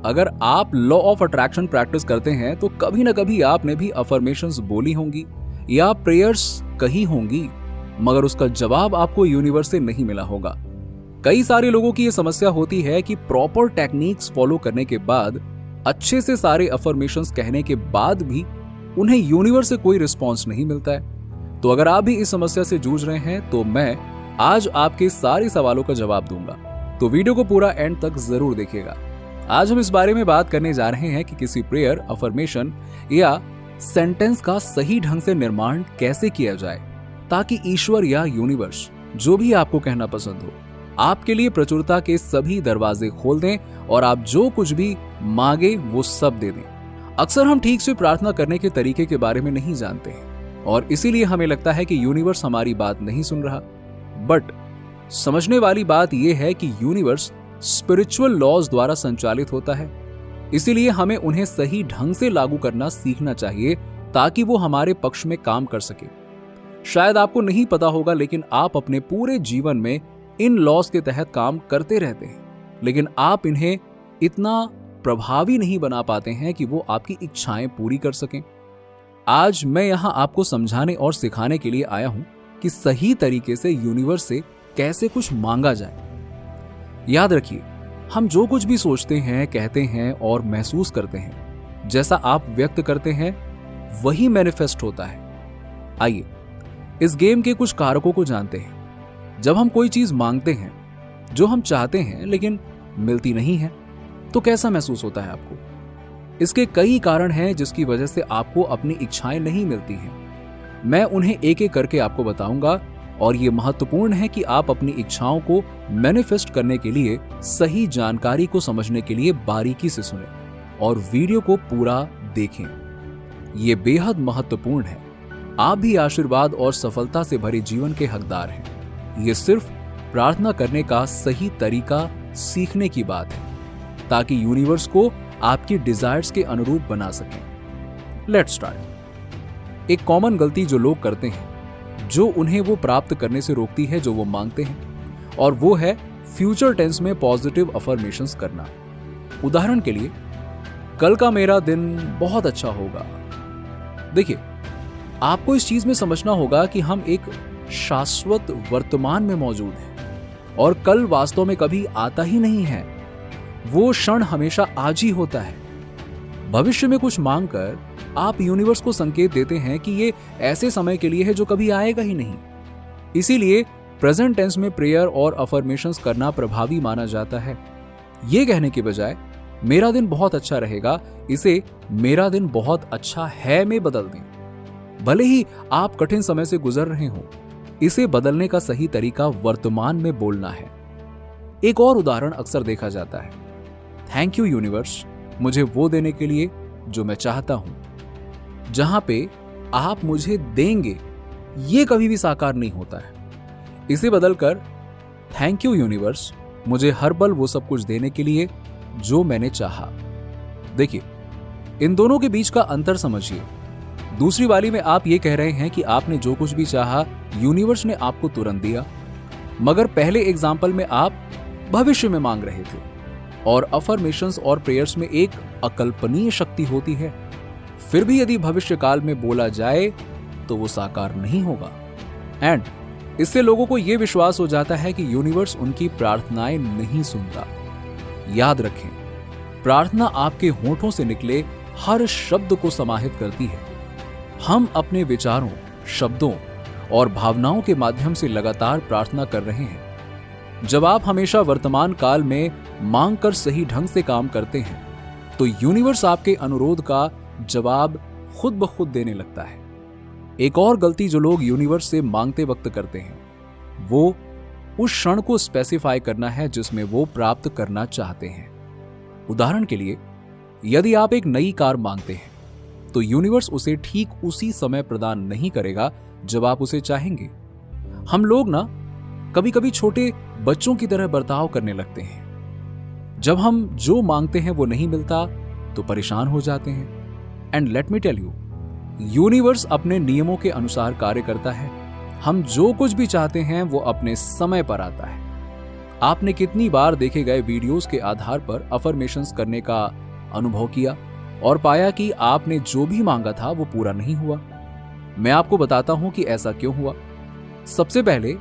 अगर आप law of attraction practice करते हैं तो कभी ना कभी आपने भी अफर्मेशंस बोली होंगी या प्रेयर्स कही होंगी, मगर उसका जवाब आपको यूनिवर्स से नहीं मिला होगा। कई सारे लोगों की यह समस्या होती है कि प्रॉपर टेक्निक्स फॉलो करने के बाद, अच्छे से सारे अफर्मेशंस कहने के बाद भी उन्हें यूनिवर्स से कोई रिस्पॉन्स नहीं मिलता है। तो अगर आप भी इस समस्या से जूझ रहे हैं तो मैं आज आपके सारे सवालों का जवाब दूंगा, तो वीडियो को पूरा एंड तक जरूर देखिएगा। आज हम इस बारे में बात करने जा रहे हैं कि किसी प्रेयर, अफर्मेशन या सेंटेंस का सही ढंग से निर्माण कैसे किया जाए ताकि ईश्वर या यूनिवर्स, जो भी आपको कहना पसंद हो, आपके लिए प्रचुरता के सभी दरवाजे खोल दें और आप जो कुछ भी मांगे वो सब दे दें। अक्सर हम ठीक से प्रार्थना करने के तरीके के बारे में नहीं जानते हैं और इसीलिए हमें लगता है कि यूनिवर्स हमारी बात नहीं सुन रहा। बट समझने वाली बात यह है कि यूनिवर्स स्पिरिचुअल लॉज द्वारा संचालित होता है, इसीलिए हमें उन्हें सही ढंग से लागू करना सीखना चाहिए ताकि वो हमारे पक्ष में काम कर सके। शायद आपको नहीं पता होगा, लेकिन आप अपने पूरे जीवन में इन लॉज के तहत काम करते रहते हैं, लेकिन आप इन्हें इतना प्रभावी नहीं बना पाते हैं कि वो आपकी इच्छाएं पूरी कर सकें। आज मैं यहां आपको समझाने और सिखाने के लिए आया हूं कि सही तरीके से यूनिवर्स से कैसे कुछ मांगा जाए। याद रखिए, हम जो कुछ भी सोचते हैं, कहते हैं और महसूस करते हैं, जैसा आप व्यक्त करते हैं वही मैनिफेस्ट होता है। आइए इस गेम के कुछ कारकों को जानते हैं। जब हम कोई चीज मांगते हैं जो हम चाहते हैं लेकिन मिलती नहीं है, तो कैसा महसूस होता है आपको? इसके कई कारण हैं जिसकी वजह से आपको अपनी इच्छाएं नहीं मिलती हैं। मैं उन्हें एक एक करके आपको बताऊंगा और ये महत्वपूर्ण है कि आप अपनी इच्छाओं को मैनिफेस्ट करने के लिए सही जानकारी को समझने के लिए बारीकी से सुनें और वीडियो को पूरा देखें। ये बेहद महत्वपूर्ण है। आप भी आशीर्वाद और सफलता से भरे जीवन के हकदार हैं। ये सिर्फ प्रार्थना करने का सही तरीका सीखने की बात है ताकि यूनिवर्स को आपकी डिजायर्स के अनुरूप बना सकें। Let's start. एक कॉमन गलती जो लोग करते हैं, जो उन्हें वो प्राप्त करने से रोकती है जो वो मांगते हैं, और वो है फ्यूचर टेंस में पॉजिटिव अफर्मेशंस करना। उदाहरण के लिए, कल का मेरा दिन बहुत अच्छा होगा। देखिए, आपको इस चीज में समझना होगा कि हम एक शाश्वत वर्तमान में मौजूद हैं और कल वास्तव में कभी आता ही नहीं है। वो क्षण हमेशा आज ही होता है। भविष्य में कुछ मांगकर आप यूनिवर्स को संकेत देते हैं कि ये ऐसे समय के लिए है जो कभी आएगा ही नहीं। इसीलिए प्रेजेंट टेंस में प्रेयर और अफर्मेशंस करना प्रभावी माना जाता है। ये कहने के बजाय मेरा दिन बहुत अच्छा रहेगा, इसे मेरा दिन बहुत अच्छा है में बदल दें। भले ही आप कठिन समय से गुजर रहे हो, इसे बदलने का सही तरीका वर्तमान में बोलना है। एक और उदाहरण अक्सर देखा जाता है, थैंक यू यूनिवर्स मुझे वो देने के लिए जो मैं चाहता हूं। जहां पे आप मुझे देंगे, ये कभी भी साकार नहीं होता है। इसे बदलकर थैंक यू यूनिवर्स मुझे हर पल वो सब कुछ देने के लिए जो मैंने चाहा। देखिए, इन दोनों के बीच का अंतर समझिए। दूसरी वाली में आप ये कह रहे हैं कि आपने जो कुछ भी चाहा यूनिवर्स ने आपको तुरंत दिया, मगर पहले एग्जाम्पल में आप भविष्य में मांग रहे थे। और अफर्मेशंस और प्रेयर्स में एक अकल्पनीय शक्ति होती है, फिर भी यदि भविष्य काल में बोला जाए तो वो साकार नहीं होगा। एंड इससे लोगों को यह विश्वास हो जाता है कि यूनिवर्स उनकी प्रार्थनाएं नहीं सुनता। याद रखें, प्रार्थना आपके होठों से निकले हर शब्द को समाहित करती है। हम अपने विचारों, शब्दों और भावनाओं के माध्यम से लगातार प्रार्थना कर रहे हैं। जब आप हमेशा वर्तमान काल में मांग कर सही ढंग से काम करते हैं, तो यूनिवर्स आपके अनुरोध का जवाब खुद ब खुद देने लगता है। एक और गलती जो लोग यूनिवर्स से मांगते वक्त करते हैं, वो उस क्षण को स्पेसिफाई करना है जिसमें वो प्राप्त करना चाहते हैं। उदाहरण के लिए, यदि आप एक नई कार मांगते हैं, तो यूनिवर्स उसे ठीक उसी समय प्रदान नहीं करेगा जब आप उसे चाहेंगे। हम लोग ना कभी कभी छोटे बच्चों की तरह बर्ताव करने लगते हैं। जब हम जो मांगते हैं वो नहीं मिलता तो परेशान हो जाते हैं। And let me tell you, universe अपने नियमों के अनुसार कार्य करता है। हम जो कुछ भी चाहते हैं वो अपने समय पर आता है। आपने कितनी बार देखे गए वीडियोस के आधार पर अफर्मेशंस करने का अनुभव किया और पाया कि आपने जो भी मांगा था वो पूरा नहीं हुआ। मैं आपको बताता हूं कि ऐसा क्यों हुआ। सबसे पहले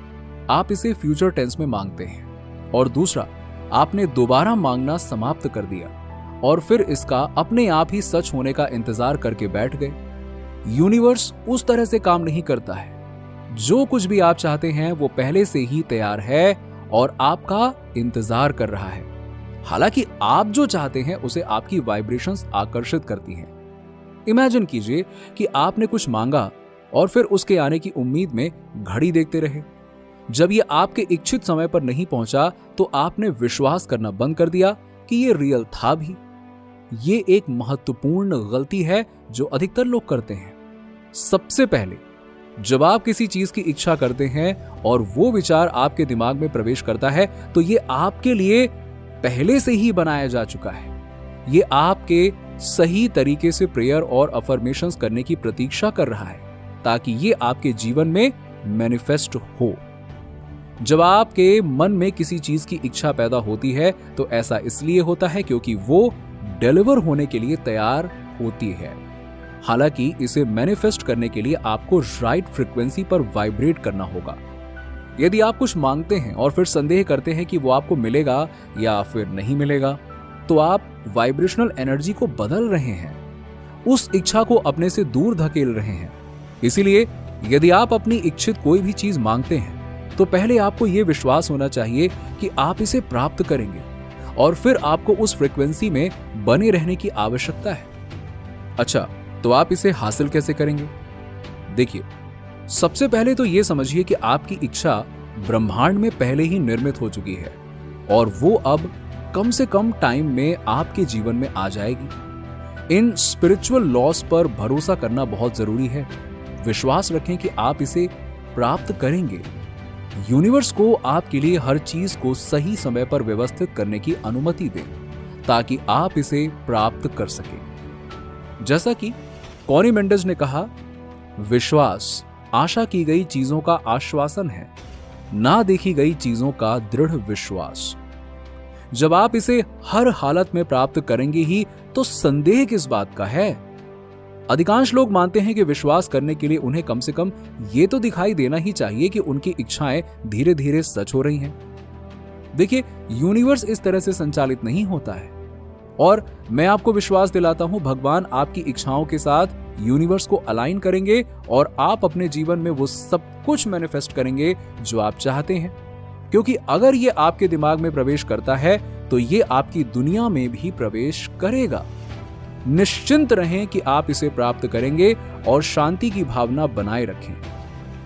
आप इसे फ्यूचर टेंस में मांगते हैं और दूसरा, आपने दोबारा मांगना समाप्त कर दिया और फिर इसका अपने आप ही सच होने का इंतजार करके बैठ गए। यूनिवर्स उस तरह से काम नहीं करता है। जो कुछ भी आप चाहते हैं वो पहले से ही तैयार है और आपका इंतजार कर रहा है। हालांकि आप जो चाहते हैं उसे आपकी वाइब्रेशंस आकर्षित करती हैं। इमेजिन कीजिए कि आपने कुछ मांगा और फिर उसके आने की उम्मीद में घड़ी देखते रहे। जब ये आपके इच्छित समय पर नहीं पहुंचा तो आपने विश्वास करना बंद कर दिया कि ये रियल था भी। ये एक महत्वपूर्ण गलती है जो अधिकतर लोग करते हैं। सबसे पहले जब आप किसी चीज की इच्छा करते हैं और वो विचार आपके दिमाग में प्रवेश करता है तो ये आपके लिए पहले से ही बनाया जा चुका है। ये आपके सही तरीके से प्रेयर और अफर्मेशंस करने की प्रतीक्षा कर रहा है ताकि ये आपके जीवन में मैनिफेस्ट हो। जब आपके मन में किसी चीज की इच्छा पैदा होती है तो ऐसा इसलिए होता है क्योंकि वो डिलीवर होने के लिए तैयार होती है। हालांकि इसे मैनिफेस्ट करने के लिए आपको राइट फ्रीक्वेंसी पर वाइब्रेट करना होगा। यदि आप कुछ मांगते हैं और फिर संदेह करते हैं कि वो आपको मिलेगा या फिर नहीं मिलेगा, तो आप वाइब्रेशनल एनर्जी को बदल रहे हैं, उस इच्छा को अपने से दूर धकेल रहे हैं। इसीलिए यदि आप अपनी इच्छित कोई भी चीज मांगते हैं तो पहले आपको यह विश्वास होना चाहिए कि आप इसे प्राप्त करेंगे और फिर आपको उस फ्रीक्वेंसी में बने रहने की आवश्यकता है। अच्छा, तो आप इसे हासिल कैसे करेंगे? देखिए, सबसे पहले तो यह समझिए कि आपकी इच्छा ब्रह्मांड में पहले ही निर्मित हो चुकी है और वो अब कम से कम टाइम में आपके जीवन में आ जाएगी। इन स्पिरिचुअल लॉस पर भरोसा करना बहुत जरूरी है। विश्वास रखें कि आप इसे प्राप्त करेंगे। यूनिवर्स को आपके लिए हर चीज को सही समय पर व्यवस्थित करने की अनुमति दें ताकि आप इसे प्राप्त कर सकें। जैसा कि कॉनी मेंडेस ने कहा, विश्वास आशा की गई चीजों का आश्वासन है, ना देखी गई चीजों का दृढ़ विश्वास। जब आप इसे हर हालत में प्राप्त करेंगे ही तो संदेह किस बात का है? अधिकांश लोग मानते हैं कि विश्वास करने के लिए उन्हें कम से कम ये तो दिखाई देना ही चाहिए कि उनकी इच्छाएं धीरे धीरे सच हो रही हैं। देखिए, यूनिवर्स इस तरह से संचालित नहीं होता है और मैं आपको विश्वास दिलाता हूं, भगवान आपकी इच्छाओं के साथ यूनिवर्स को अलाइन करेंगे और आप अपने जीवन में वो सब कुछ मैनिफेस्ट करेंगे जो आप चाहते हैं। क्योंकि अगर ये आपके दिमाग में प्रवेश करता है तो ये आपकी दुनिया में भी प्रवेश करेगा। निश्चिंत रहें कि आप इसे प्राप्त करेंगे और शांति की भावना बनाए रखें,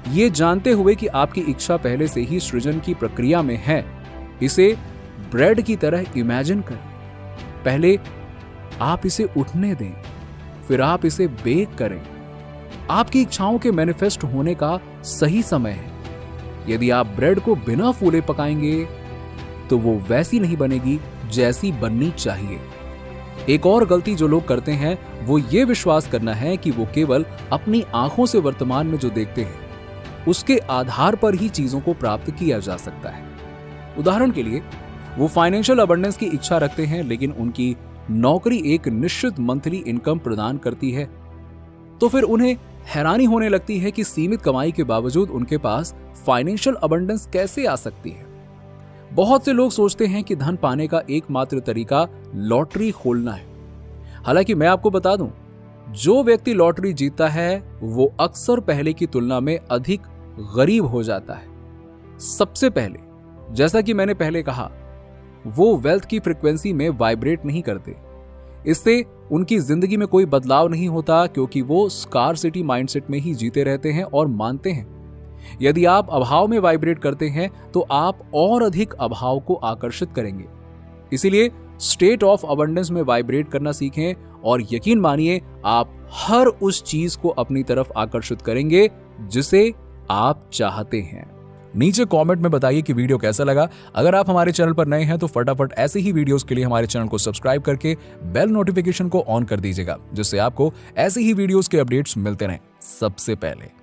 ये जानते हुए कि आपकी इच्छा पहले से ही सृजन की प्रक्रिया में है। इसे ब्रेड की तरह इमेजिन करें। पहले आप इसे उठने दें, फिर आप इसे बेक करें। आपकी इच्छाओं के मैनिफेस्ट होने का सही समय है। यदि आप ब्रेड को बिना फूले पकाएंगे तो वो वैसी नहीं बनेगी जैसी बननी चाहिए। एक और गलती जो लोग करते हैं वो ये विश्वास करना है कि वो केवल अपनी आंखों से वर्तमान में जो देखते हैं उसके आधार पर ही चीजों को प्राप्त किया जा सकता है। उदाहरण के लिए, वो फाइनेंशियल अबंडेंस की इच्छा रखते हैं लेकिन उनकी नौकरी एक निश्चित मंथली इनकम प्रदान करती है, तो फिर उन्हें हैरानी होने लगती है कि सीमित कमाई के बावजूद उनके पास फाइनेंशियल अबंडेंस कैसे आ सकती है। बहुत से लोग सोचते हैं कि धन पाने का एकमात्र तरीका लॉटरी खोलना है। हालांकि मैं आपको बता दूं, जो व्यक्ति लॉटरी जीतता है वो अक्सर पहले की तुलना में अधिक गरीब हो जाता है। सबसे पहले, जैसा कि मैंने पहले कहा, वो वेल्थ की फ्रीक्वेंसी में वाइब्रेट नहीं करते। इससे उनकी जिंदगी में कोई बदलाव नहीं होता क्योंकि वो स्कार्सिटी माइंडसेट में ही जीते रहते हैं और मानते हैं यदि आप अभाव में वाइब्रेट करते हैं तो आप और अधिक अभाव को आकर्षित करेंगे। इसीलिए स्टेट ऑफ अबंडेंस में वाइब्रेट करना सीखें और यकीन मानिए आप हर उस चीज को अपनी तरफ आकर्षित करेंगे जिसे आप चाहते हैं। नीचे कमेंट में बताइए कि वीडियो कैसा लगा। अगर आप हमारे चैनल पर नए हैं तो फटाफट ऐसे ही वीडियोस के लिए हमारे चैनल को सब्सक्राइब करके बेल नोटिफिकेशन को ऑन कर दीजिएगा, जिससे आपको ऐसे ही वीडियोस के अपडेट्स मिलते रहें सबसे पहले।